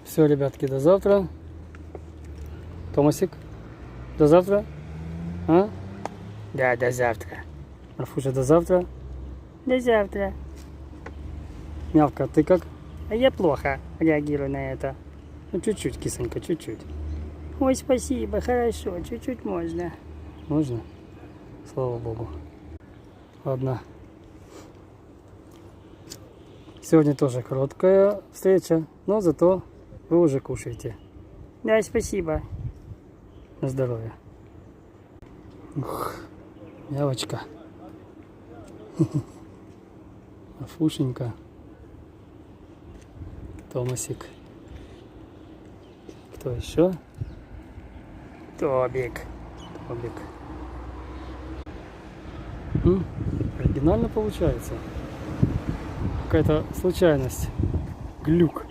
Все, ребятки, до завтра. Томасик, до завтра? А? Да, до завтра. Марфуша, до завтра? До завтра. Мявка, ты как? А я плохо реагирую на это. Ну, чуть-чуть, кисонька, чуть-чуть. Ой, спасибо, хорошо, чуть-чуть можно. Можно? Слава богу. Ладно. Сегодня тоже короткая встреча, но зато вы уже кушаете. Да, спасибо. На здоровье. Ух, мявочка. Афушенька. Томасик. Кто еще? Тобик. Тобик. Оригинально получается. Какая-то случайность. Глюк.